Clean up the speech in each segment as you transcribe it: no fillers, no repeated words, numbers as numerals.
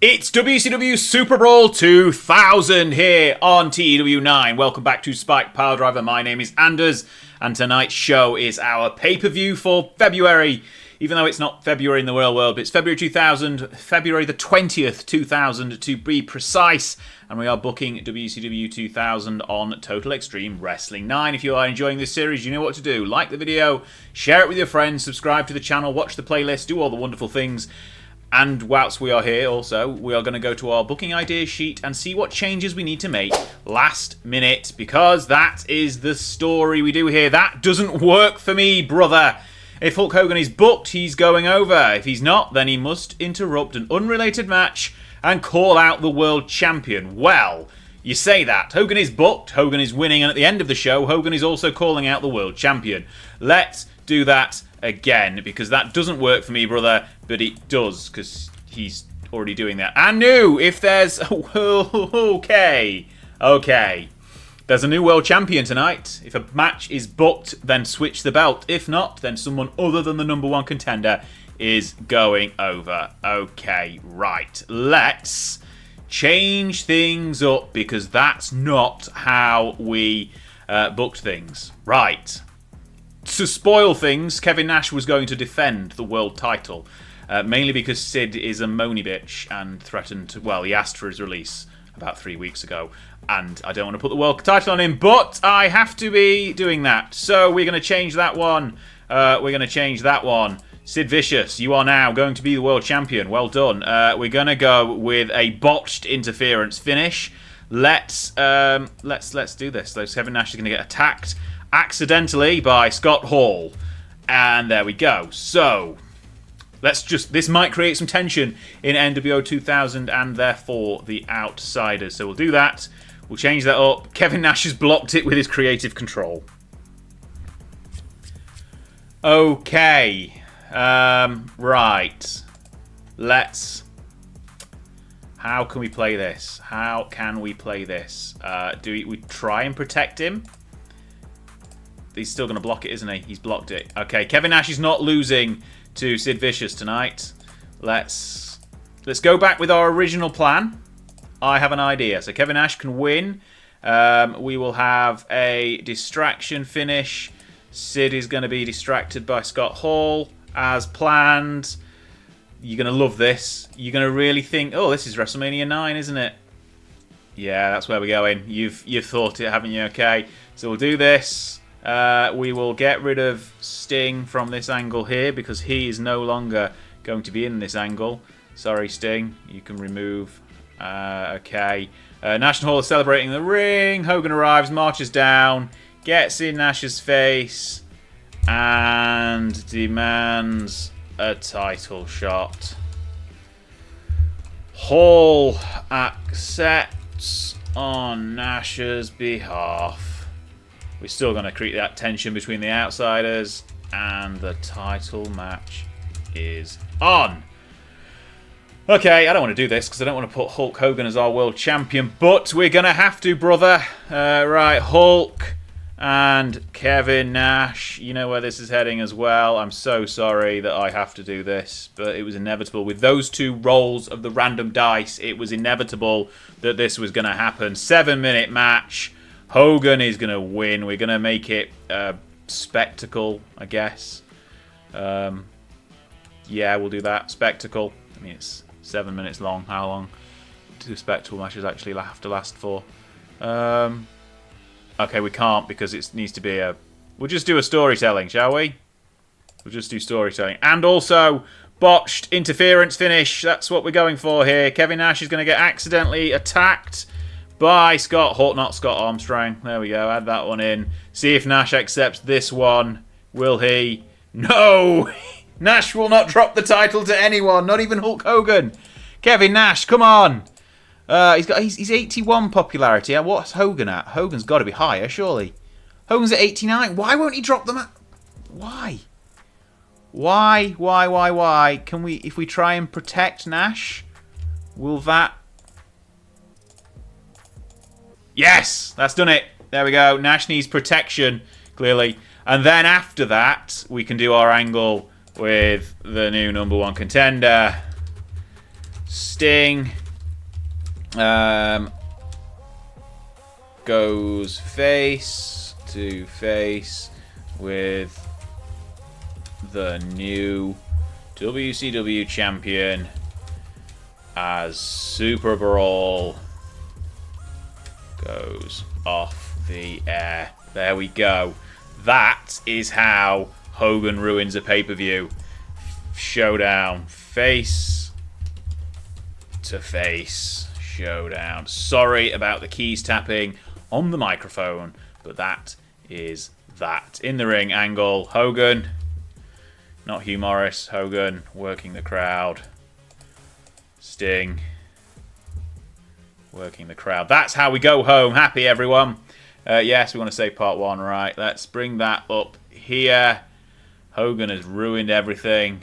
It's WCW Super Brawl 2000 here on TEW 9. Welcome back to Spike Piledriver. My name is Anders, and tonight's show is our pay-per-view for February. Even though it's not February in the real world, but it's February 2000, February the 20th, 2000 to be precise. And we are booking WCW 2000 on Total Extreme Wrestling 9. If you are enjoying this series, you know what to do. Like the video, share it with your friends, subscribe to the channel, watch the playlist, do all the wonderful things. And whilst we are here also, we are going to go to our booking ideas sheet and see what changes we need to make last minute. Because that is the story we do here. That doesn't work for me, brother. If Hulk Hogan is booked, he's going over. If he's not, then he must interrupt an unrelated match and call out the world champion. Well, you say that. Hogan is booked, Hogan is winning, and at the end of the show, Hogan is also calling out the world champion. Let's do that again, because that doesn't work for me, brother, but it does, because he's already doing that. And new, if there's... Okay. There's a new world champion tonight. If a match is booked, then switch the belt. If not, then someone other than the number one contender is going over. Okay, right. Let's change things up, because that's not how we booked things. Right. To spoil things, Kevin Nash was going to defend the world title. Mainly because Sid is a moany bitch and threatened to... Well, he asked for his release about 3 weeks ago. And I don't want to put the world title on him, but I have to be doing that. So we're going to change that one. Sid Vicious, you are now going to be the world champion. Well done. We're going to go with a botched interference finish. Let's do this. Kevin Nash is going to get attacked accidentally by Scott Hall. And there we go. So... this might create some tension in NWO 2000 and therefore the Outsiders. So we'll do that. We'll change that up. Kevin Nash has blocked it with his creative control. Okay. Right. How can we play this? Do we try and protect him? He's still going to block it, isn't he? He's blocked it. Okay, Kevin Nash is not losing to Sid Vicious tonight. Let's go back with our original plan. I have an idea. So Kevin Nash can win. We will have a distraction finish. Sid is going to be distracted by Scott Hall as planned. You're going to love this. You're going to really think, oh, this is WrestleMania 9, isn't it? Yeah, that's where we're going. You've thought it, haven't you? Okay, so we'll do this. We will get rid of Sting from this angle here because he is no longer going to be in this angle. Sorry, Sting. You can remove. Okay. Nash and Hall are celebrating the ring. Hogan arrives, marches down, gets in Nash's face, and demands a title shot. Hall accepts on Nash's behalf. We're still going to create that tension between the Outsiders, and the title match is on. Okay, I don't want to do this because I don't want to put Hulk Hogan as our world champion, but we're going to have to, brother. Right, Hulk and Kevin Nash. You know where this is heading as well. I'm so sorry that I have to do this, but it was inevitable. With those two rolls of the random dice, it was inevitable that this was going to happen. 7-minute match. Hogan is going to win. We're going to make it a spectacle, I guess. Yeah, we'll do that. Spectacle. I mean, it's 7 minutes long. How long do spectacle matches actually have to last for? Okay, we can't because it needs to be a... We'll just do a storytelling, shall we? We'll just do storytelling. And also, botched interference finish. That's what we're going for here. Kevin Nash is going to get accidentally attacked by Scott Hall, not Scott Armstrong. There we go, add that one in. See if Nash accepts this one. Will he? No! Nash will not drop the title to anyone, not even Hulk Hogan. Kevin Nash, come on. He's 81 popularity. What's Hogan at? Hogan's got to be higher, surely. Hogan's at 89. Why won't he drop them? Why? Why? Can we, if we try and protect Nash, will that... Yes, that's done it. There we go. Nash needs protection, clearly. And then after that, we can do our angle with the new number one contender. Sting goes face to face with the new WCW champion as SuperBrawl goes off the air. There we go. That is how Hogan ruins a pay-per-view. Showdown. Face to face showdown. Sorry about the keys tapping on the microphone, but that is that. In the ring angle, Hogan, not Hugh Morris, Hogan working the crowd. Sting working the crowd. That's how we go home. Happy, everyone? Yes, we want to say part 1, right? Let's bring that up here. Hogan has ruined everything.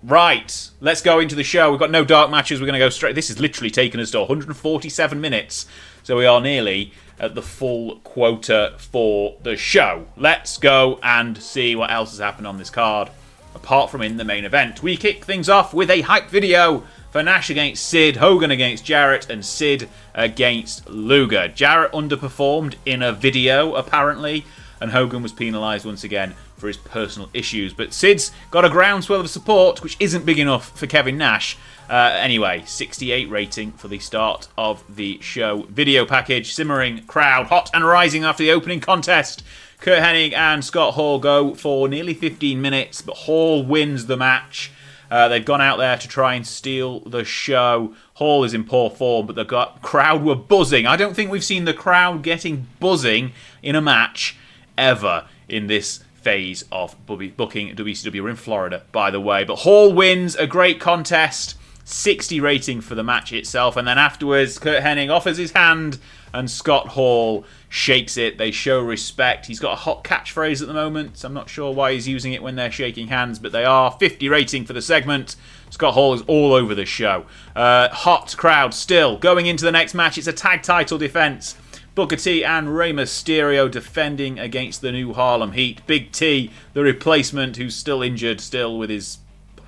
Right, let's go into the show. We've got no dark matches. We're going to go straight. This has literally taken us to 147 minutes. So we are nearly at the full quota for the show. Let's go and see what else has happened on this card, apart from in the main event. We kick things off with a hype video for Nash against Sid, Hogan against Jarrett, and Sid against Luger. Jarrett underperformed in a video, apparently, and Hogan was penalised once again for his personal issues. But Sid's got a groundswell of support, which isn't big enough for Kevin Nash. Anyway, 68 rating for the start of the show. Video package, simmering crowd, hot and rising after the opening contest. Kurt Hennig and Scott Hall go for nearly 15 minutes, but Hall wins the match. They've gone out there to try and steal the show. Hall is in poor form, but the crowd were buzzing. I don't think we've seen the crowd getting buzzing in a match ever in this phase of booking WCW. We're in Florida, by the way. But Hall wins a great contest. 60 rating for the match itself. And then afterwards, Kurt Hennig offers his hand and Scott Hall shakes it. They show respect. He's got a hot catchphrase at the moment, so I'm not sure why he's using it when they're shaking hands, but they are. 50 rating for the segment. Scott Hall is all over the show. Hot crowd still. Going into the next match, it's a tag title defense. Booker T and Rey Mysterio defending against the new Harlem Heat. Big T, the replacement, who's still injured, still with his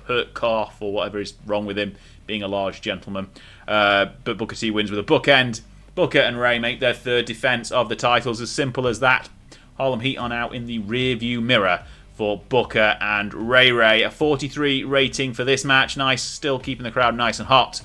hurt calf or whatever is wrong with him, being a large gentleman. But Booker T wins with a bookend. Booker and Rey make their third defense of the titles. As simple as that. Harlem Heat are now in the rearview mirror for Booker and Ray Ray. A 43 rating for this match. Nice, still keeping the crowd nice and hot.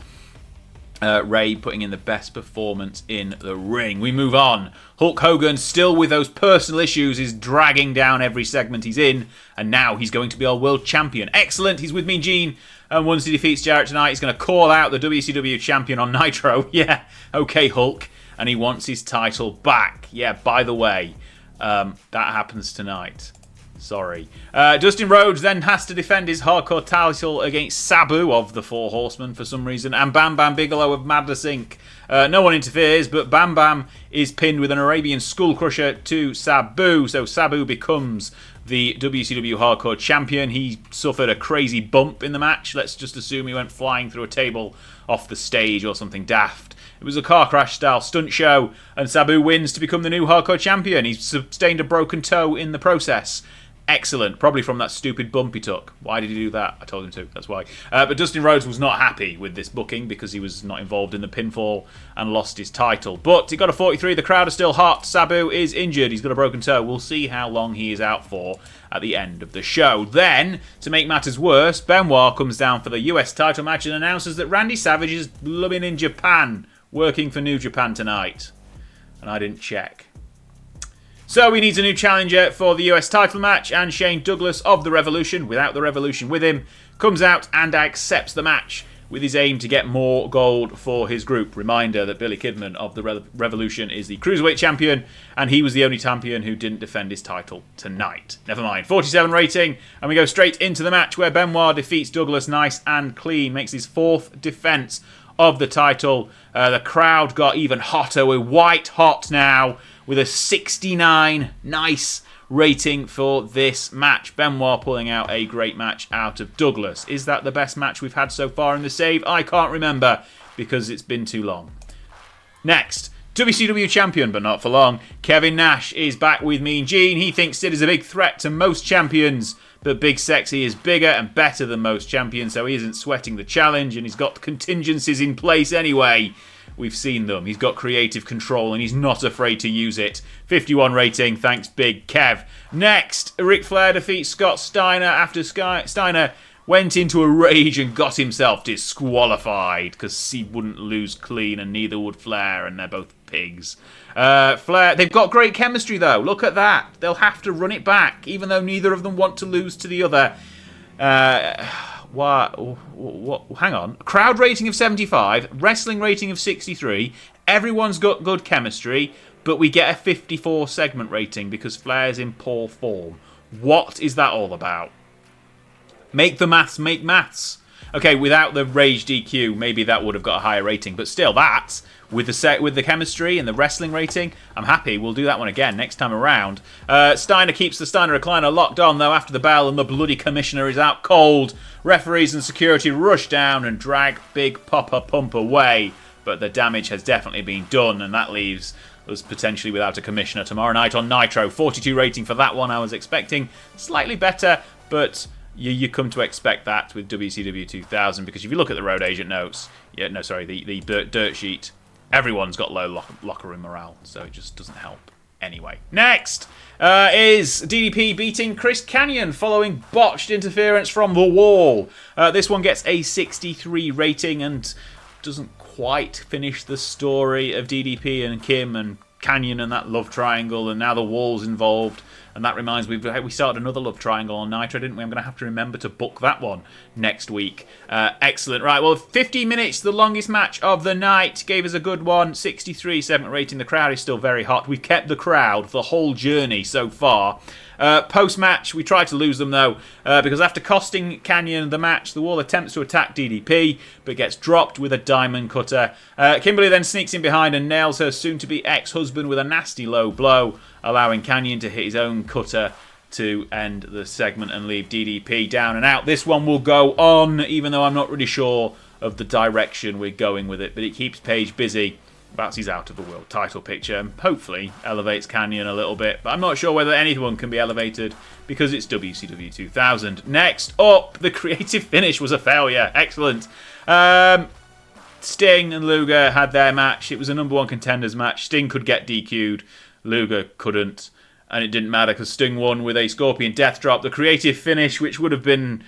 Ray putting in the best performance in the ring. We move on. Hulk Hogan, still with those personal issues, is dragging down every segment he's in, and now he's going to be our world champion. Excellent. He's with Mean Gene, and once he defeats Jarrett tonight, he's going to call out the WCW champion on Nitro. Yeah, okay, Hulk. And he wants his title back. Yeah, by the way, that happens tonight. Sorry. Dustin Rhodes then has to defend his hardcore title against Sabu of the Four Horsemen for some reason, and Bam Bam Bigelow of Madness Inc. No one interferes, but Bam Bam is pinned with an Arabian Skull Crusher to Sabu, so Sabu becomes the WCW Hardcore Champion. He suffered a crazy bump in the match. Let's just assume he went flying through a table off the stage or something daft. It was a car crash style stunt show, and Sabu wins to become the new Hardcore Champion. He's sustained a broken toe in the process. Excellent. Probably from that stupid bump he took. Why did he do that? I told him to. That's why. But Dustin Rhodes was not happy with this booking because he was not involved in the pinfall and lost his title. But he got a 43. The crowd is still hot. Sabu is injured. He's got a broken toe. We'll see how long he is out for at the end of the show. Then, to make matters worse, Benoit comes down for the US title match and announces that Randy Savage is blooming in Japan, working for New Japan tonight. And I didn't check. So he needs a new challenger for the US title match, and Shane Douglas of the Revolution, without the Revolution with him, comes out and accepts the match with his aim to get more gold for his group. Reminder that Billy Kidman of the Revolution is the Cruiserweight champion, and he was the only champion who didn't defend his title tonight. Never mind. 47 rating, and we go straight into the match where Benoit defeats Douglas nice and clean, makes his fourth defense of the title. The crowd got even hotter. We're white hot now, with a 69 nice rating for this match. Benoit pulling out a great match out of Douglas. Is that the best match we've had so far in the save? I can't remember because it's been too long. Next, WCW champion, but not for long. Kevin Nash is back with Mean Gene. He thinks Sid is a big threat to most champions, But Big Sexy is bigger and better than most champions, so he isn't sweating the challenge, and he's got contingencies in place anyway. We've seen them. He's got creative control, and he's not afraid to use it. 51 rating, thanks Big Kev. Next, Ric Flair defeats Scott Steiner after Steiner went into a rage and got himself disqualified because he wouldn't lose clean, and neither would Flair, and they're both pigs. Flair, they've got great chemistry though. Look at that. They'll have to run it back, even though neither of them want to lose to the other. What? Hang on. Crowd rating of 75, wrestling rating of 63. Everyone's got good chemistry, but we get a 54 segment rating because Flair's in poor form. What is that all about? Make the maths make maths. Okay, without the rage DQ, maybe that would have got a higher rating, but still, that with the chemistry and the wrestling rating, I'm happy. We'll do that one again next time around. Steiner keeps the Steiner recliner locked on though after the bell, and the bloody commissioner is out cold. Referees and security rush down and drag Big Papa Pump away, but the damage has definitely been done, and that leaves us potentially without a commissioner tomorrow night on Nitro. 42 rating for that one. I was expecting slightly better, but you come to expect that with WCW 2000, because if you look at the road agent notes, the dirt sheet, everyone's got low locker room morale, so it just doesn't help. Anyway, next is DDP beating Chris Kanyon following botched interference from the wall. This one gets a 63 rating and doesn't quite finish the story of DDP and Kim and Kanyon and that love triangle, and now the wall's involved. And that reminds me, we started another love triangle on Nitro, didn't we? I'm going to have to remember to book that one next week. Excellent. Right, well, 50 minutes, the longest match of the night. Gave us a good one. 63 segment rating. The crowd is still very hot. We've kept the crowd the whole journey so far. Post-match, we tried to lose them, though, because after costing Kanyon the match, the Wall attempts to attack DDP, but gets dropped with a diamond cutter. Kimberly then sneaks in behind and nails her soon-to-be ex-husband with a nasty low blow, allowing Kanyon to hit his own cutter to end the segment and leave DDP down and out. This one will go on, even though I'm not really sure of the direction we're going with it, but it keeps Paige busy. Perhaps he's out of the world title picture and hopefully elevates Kanyon a little bit, but I'm not sure whether anyone can be elevated because it's WCW 2000. Next up, the creative finish was a failure. Excellent. Sting and Luger had their match. It was a number one contenders match. Sting could get DQ'd. Luger couldn't, and it didn't matter because Sting won with a Scorpion Death Drop. The creative finish, which would have been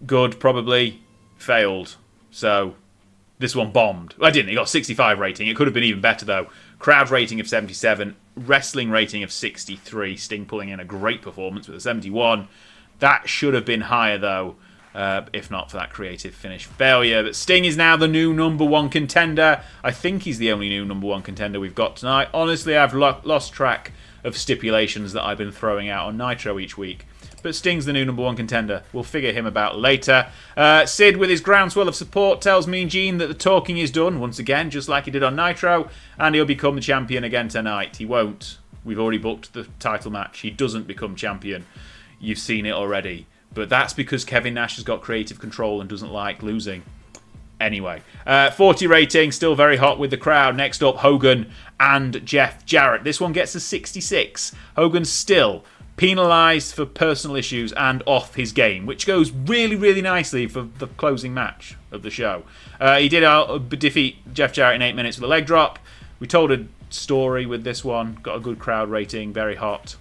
good, probably failed. So this one bombed. I didn't. It got 65 rating. It could have been even better, though. Crowd rating of 77. Wrestling rating of 63. Sting pulling in a great performance with a 71. That should have been higher, though, if not for that creative finish failure. But Sting is now the new number one contender. I think he's the only new number one contender we've got tonight. Honestly, I've lost track of stipulations that I've been throwing out on Nitro each week. But Sting's the new number one contender. We'll figure him about later. Sid, with his groundswell of support, tells Mean Gene that the talking is done, once again, just like he did on Nitro, and he'll become the champion again tonight. He won't. We've already booked the title match. He doesn't become champion. You've seen it already. But that's because Kevin Nash has got creative control and doesn't like losing. Anyway, 40 rating, still very hot with the crowd. Next up, Hogan and Jeff Jarrett. This one gets a 66. Hogan's still penalised for personal issues and off his game, which goes really, really nicely for the closing match of the show. He did defeat Jeff Jarrett in 8 minutes with a leg drop. We told a story with this one, got a good crowd rating, very hot.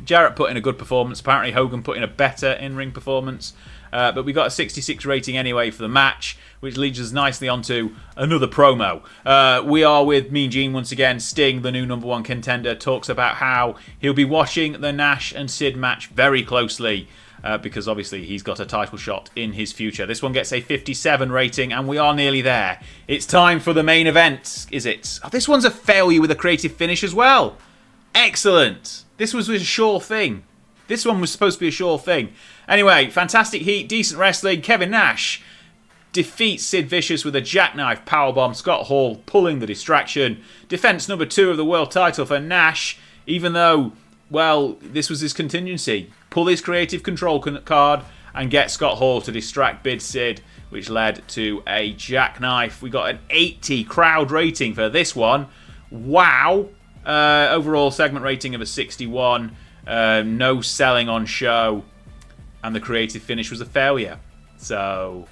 Jarrett put in a good performance. Apparently Hogan put in a better in-ring performance. But we got a 66 rating anyway for the match, which leads us nicely onto another promo. We are with Mean Gene once again. Sting, the new number one contender, talks about how he'll be watching the Nash and Sid match very closely because obviously he's got a title shot in his future. This one gets a 57 rating, and we are nearly there. It's time for the main event, is it? Oh, this one's a failure with a creative finish as well. Excellent. This was a sure thing. This one was supposed to be a sure thing. Anyway, fantastic heat, decent wrestling. Kevin Nash defeats Sid Vicious with a jackknife powerbomb. Scott Hall pulling the distraction. Defense number 2 of the world title for Nash, even though, well, this was his contingency. Pull his creative control card and get Scott Hall to distract Big Sid, which led to a jackknife. We got an 80 crowd rating for this one. Wow. Overall segment rating of a 61. No selling on show. and the creative finish was a failure. So,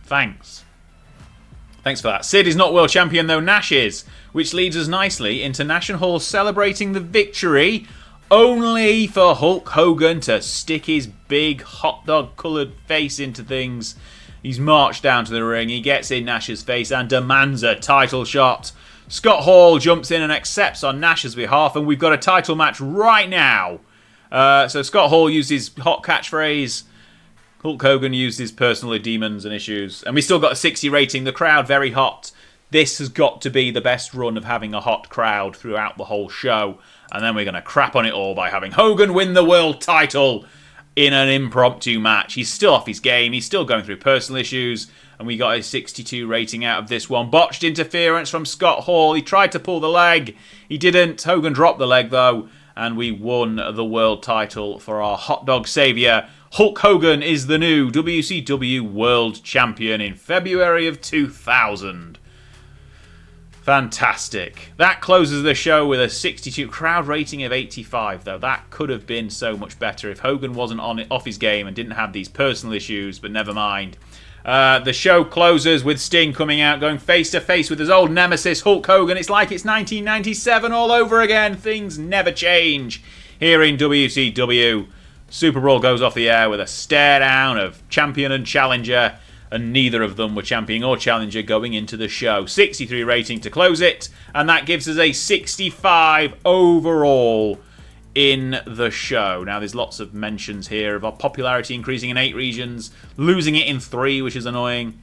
thanks. Thanks for that. Sid is not world champion, though Nash is, which leads us nicely into National Hall celebrating the victory, only for Hulk Hogan to stick his big hot dog coloured face into things. He's marched down to the ring, he gets in Nash's face and demands a title shot. Scott Hall jumps in and accepts on Nash's behalf, and we've got a title match right now. So Scott Hall used his hot catchphrase, Hulk Hogan used his personal demons and issues, and we still got a 60 rating. The crowd very hot. This has got to be the best run of having a hot crowd throughout the whole show, and then we're going to crap on it all by having Hogan win the world title in an impromptu match. He's still off his game, he's still going through personal issues, and we got a 62 rating out of this one. Botched interference from Scott Hall. He tried to pull the leg, he didn't. Hogan dropped the leg though, and we won the world title for our hot dog saviour. Hulk Hogan is the new WCW World Champion in February of 2000. Fantastic. That closes the show with a 62 crowd rating of 85, though. That could have been so much better if Hogan wasn't off his game and didn't have these personal issues, but never mind. The show closes with Sting coming out, going face-to-face with his old nemesis, Hulk Hogan. It's like it's 1997 all over again. Things never change here in WCW. SuperBrawl goes off the air with a stare-down of champion and challenger, and neither of them were champion or challenger going into the show. 63 rating to close it, and that gives us a 65 overall in the show. Now, there's lots of mentions here of our popularity increasing in 8 regions, losing it in 3, which is annoying.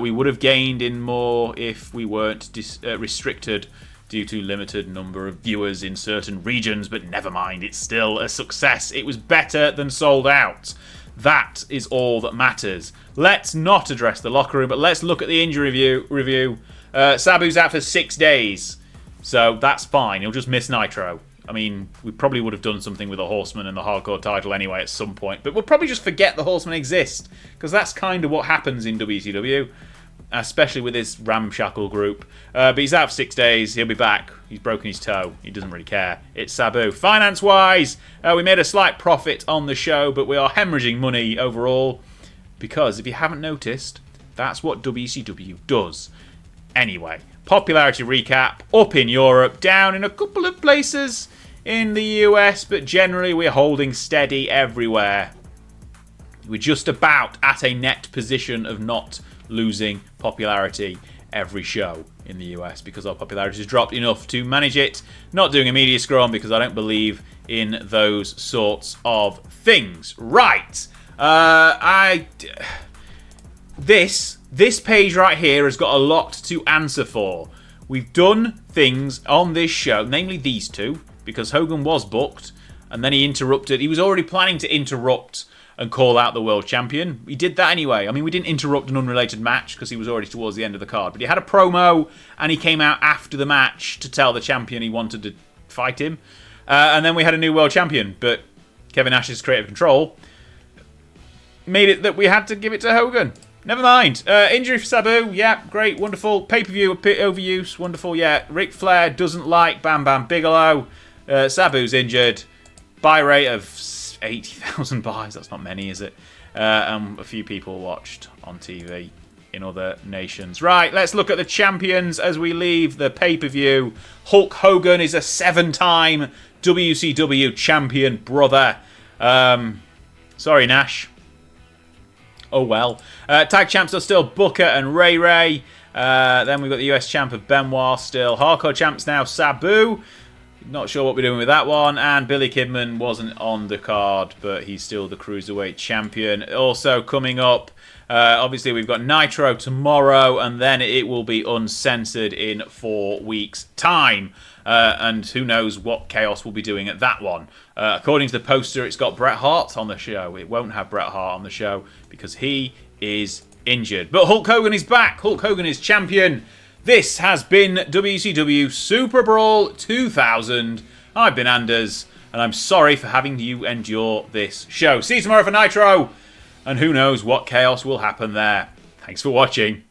We would have gained in more if we weren't restricted due to limited number of viewers in certain regions, but never mind, it's still a success. It was better than sold out. That is all that matters. Let's not address the locker room, but let's look at the injury review. Sabu's out for 6 days, so that's fine. He'll just miss Nitro. I mean, we probably would have done something with the Horseman and the Hardcore title anyway at some point, but we'll probably just forget the Horseman exist, because that's kind of what happens in WCW, especially with this ramshackle group. But he's out for 6 days. He'll be back. He's broken his toe. He doesn't really care. It's Sabu. Finance-wise, we made a slight profit on the show, but we are hemorrhaging money overall, because if you haven't noticed, that's what WCW does. Anyway, popularity recap. Up in Europe, down in a couple of places in the US, but generally we're holding steady everywhere. We're just about at a net position of not losing popularity every show in the US because our popularity has dropped enough to manage it. Not doing a media scrum because I don't believe in those sorts of things. Right. This page right here has got a lot to answer for. We've done things on this show, namely these two, because Hogan was booked and then he interrupted. He was already planning to interrupt and call out the world champion. He did that anyway. I mean, we didn't interrupt an unrelated match because he was already towards the end of the card. But he had a promo and he came out after the match to tell the champion he wanted to fight him. And then we had a new world champion. But Kevin Nash's creative control made it that we had to give it to Hogan. Never mind. Injury for Sabu. Yeah, great, wonderful. Pay-per-view overuse. Wonderful, yeah. Ric Flair doesn't like Bam Bam Bigelow. Sabu's injured. Buy rate of 80,000 buys. That's not many, is it? A few people watched on TV in other nations. Right, let's look at the champions as we leave the pay-per-view. Hulk Hogan is a 7-time WCW champion, brother. Sorry, Nash. Oh well. Tag champs are still Booker and Ray Ray. Then we've got the US champ of Benoit still. Hardcore champs now Sabu. Not sure what we're doing with that one. And Billy Kidman wasn't on the card, but he's still the Cruiserweight champion. Also coming up, obviously we've got Nitro tomorrow, and then it will be uncensored in 4 weeks' time. And who knows what Chaos will be doing at that one. According to the poster, it's got Bret Hart on the show. It won't have Bret Hart on the show because he is injured. But Hulk Hogan is back. Hulk Hogan is champion. This has been WCW Super Brawl 2000. I've been Anders, and I'm sorry for having you endure this show. See you tomorrow for Nitro, and who knows what chaos will happen there. Thanks for watching.